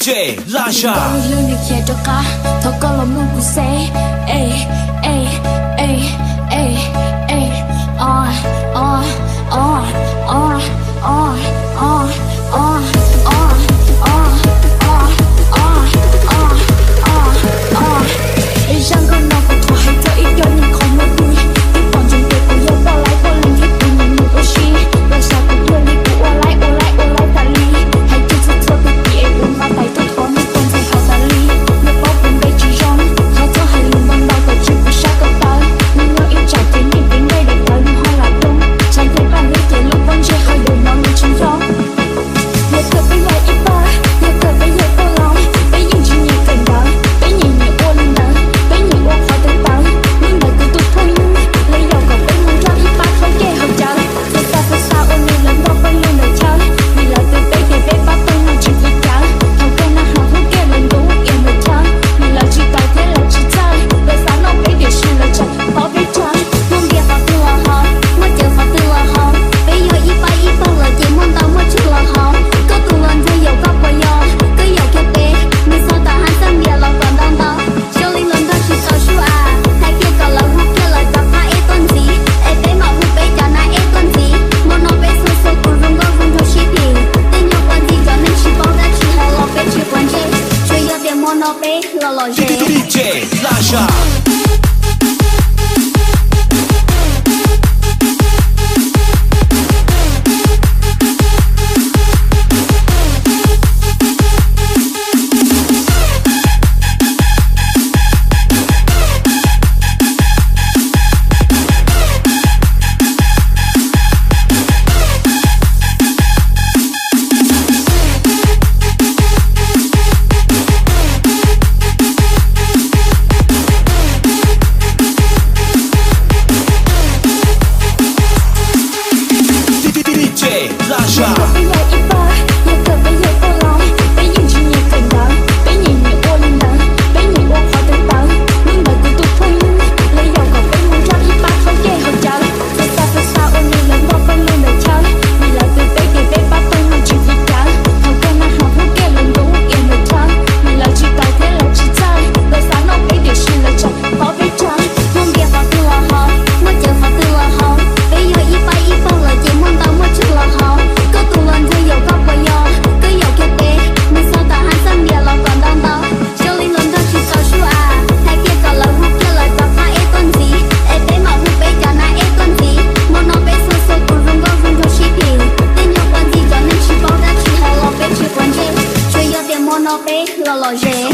DJ Lasha Luni kietoka tokolo Mungu say ay ay ay ay ay on on on on on on on Rằng con nào cũng thoải cho ít cho nhưng không mất vui Ít còn trong tuyệt của yêu qua lại qua lần hết của những người oshi Và sao cũng đưa đi của ô lại ta ly Hãy chịu sự thua của chị em uống mà tay tôi có mấy con dây họ ta ly Nếu có cùng đây chỉ rong Họ cho hai lần bằng đau và chịu của sát cầu tao Nhưng nó yêu trả thế nhìn đến đây để thở nhưng hoa là đúng Chẳng thấy bạn lấy tiền lúc vẫn chơi hơi đổi nó người chính rong Nhờ cờ bây giờ ít ba Nhờ cờ bây giờ có lòng Bây giờ chỉ nhìn cảnh đó Bây nhìn nhìn ô lên đó Bây nhìn ô khỏi tới tao Nhưng đời cứ tụt thôi Lấy dầu còn bây muốn ra ít ba không kê hợp chờ Phải sao ôn nhìn lần đó vẫn luôn đời chờ Vì là từ bây giờ về ba tôi nào chỉ thích chờ Thằng quen nào họ không kê lần đúng yên đời chờ Vì là chỉ tài thế là chỉ chơi Đời sáng nó bây điều sự là chẳng có biết chờ Muốn biết họ tư là họ Mới chờ họ tư là họ Bây giờ ít ba là chỉ muốn tao mới chứ là họ Có tụ lần thôi dầu có bao giờ Cứ dầu kêu bé Mình sao ta hắn tâm địa lòng còn đang đó Cho linh lần đó chỉ tao chú à Hai kia còn là hút kia là gặp hai ế tuần gì Ế bé mà hút bé trả nai ế tuần gì Một nó bé xô xô của rung có rung thôi xí thì Tên nhau quan gì cho nên chỉ bao đã chỉ hai lò bé chỉ quan chê Chơi yêu tiền một nó bé là lò dê DJ Lasha Bây giờ ít ba Nhờ cờ bây giờ có lòng Bây giờ chỉ nhìn cảnh đó Bây nhìn nhìn ô lên đó Bây nhìn ô khỏi tới tao Nhưng đời cứ tụt thôi Lấy dầu còn bây muốn ra ít ba không kê hợp chờ Phải sao ôn nhìn lần đó vẫn luôn đời chờ Vì là từ bây giờ về ba tôi nào chỉ thích chờ Thằng quen nào họ không kê lần đúng yên đời chờ Vì là chỉ tài thế là chỉ chơi Đời sáng nó bây điều sự là chẳng có biết chờ Muốn biết họ tư là họ Mới chờ họ tư là họ Bây giờ ít ba là chỉ muốn tao mới chứ là họ Có tụ lần thôi dầu có bao giờ Cứ dầu kêu bé Mình sao ta hắn xâm địa lòng còn đang đó Cho linh lần đó chỉ tao chú à Hai kia còn là hút kia là gặp hai ế tuần gì Ế bé mà hút bé trả nai ế tuần gì Một nó bé xô xô của rung có rung thôi xí thì Tên nhau quan gì cho nên chỉ bao đã chỉ hai lò bé chỉ quan chê Chơi yêu tiền một nó bé là lò dê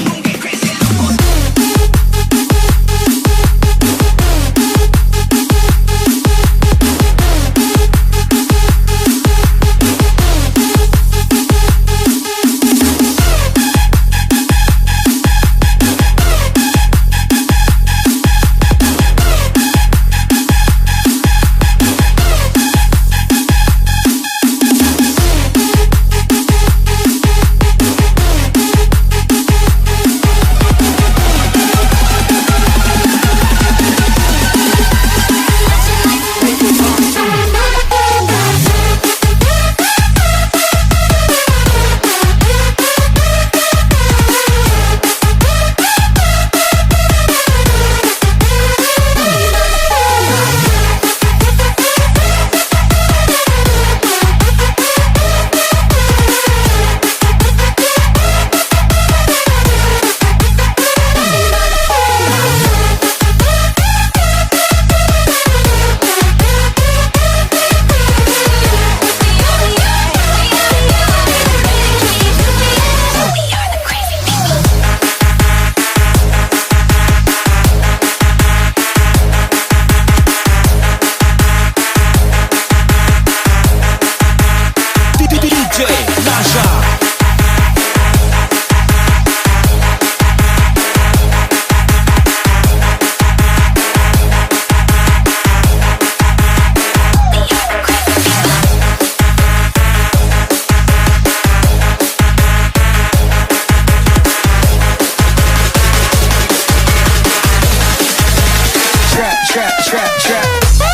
trap.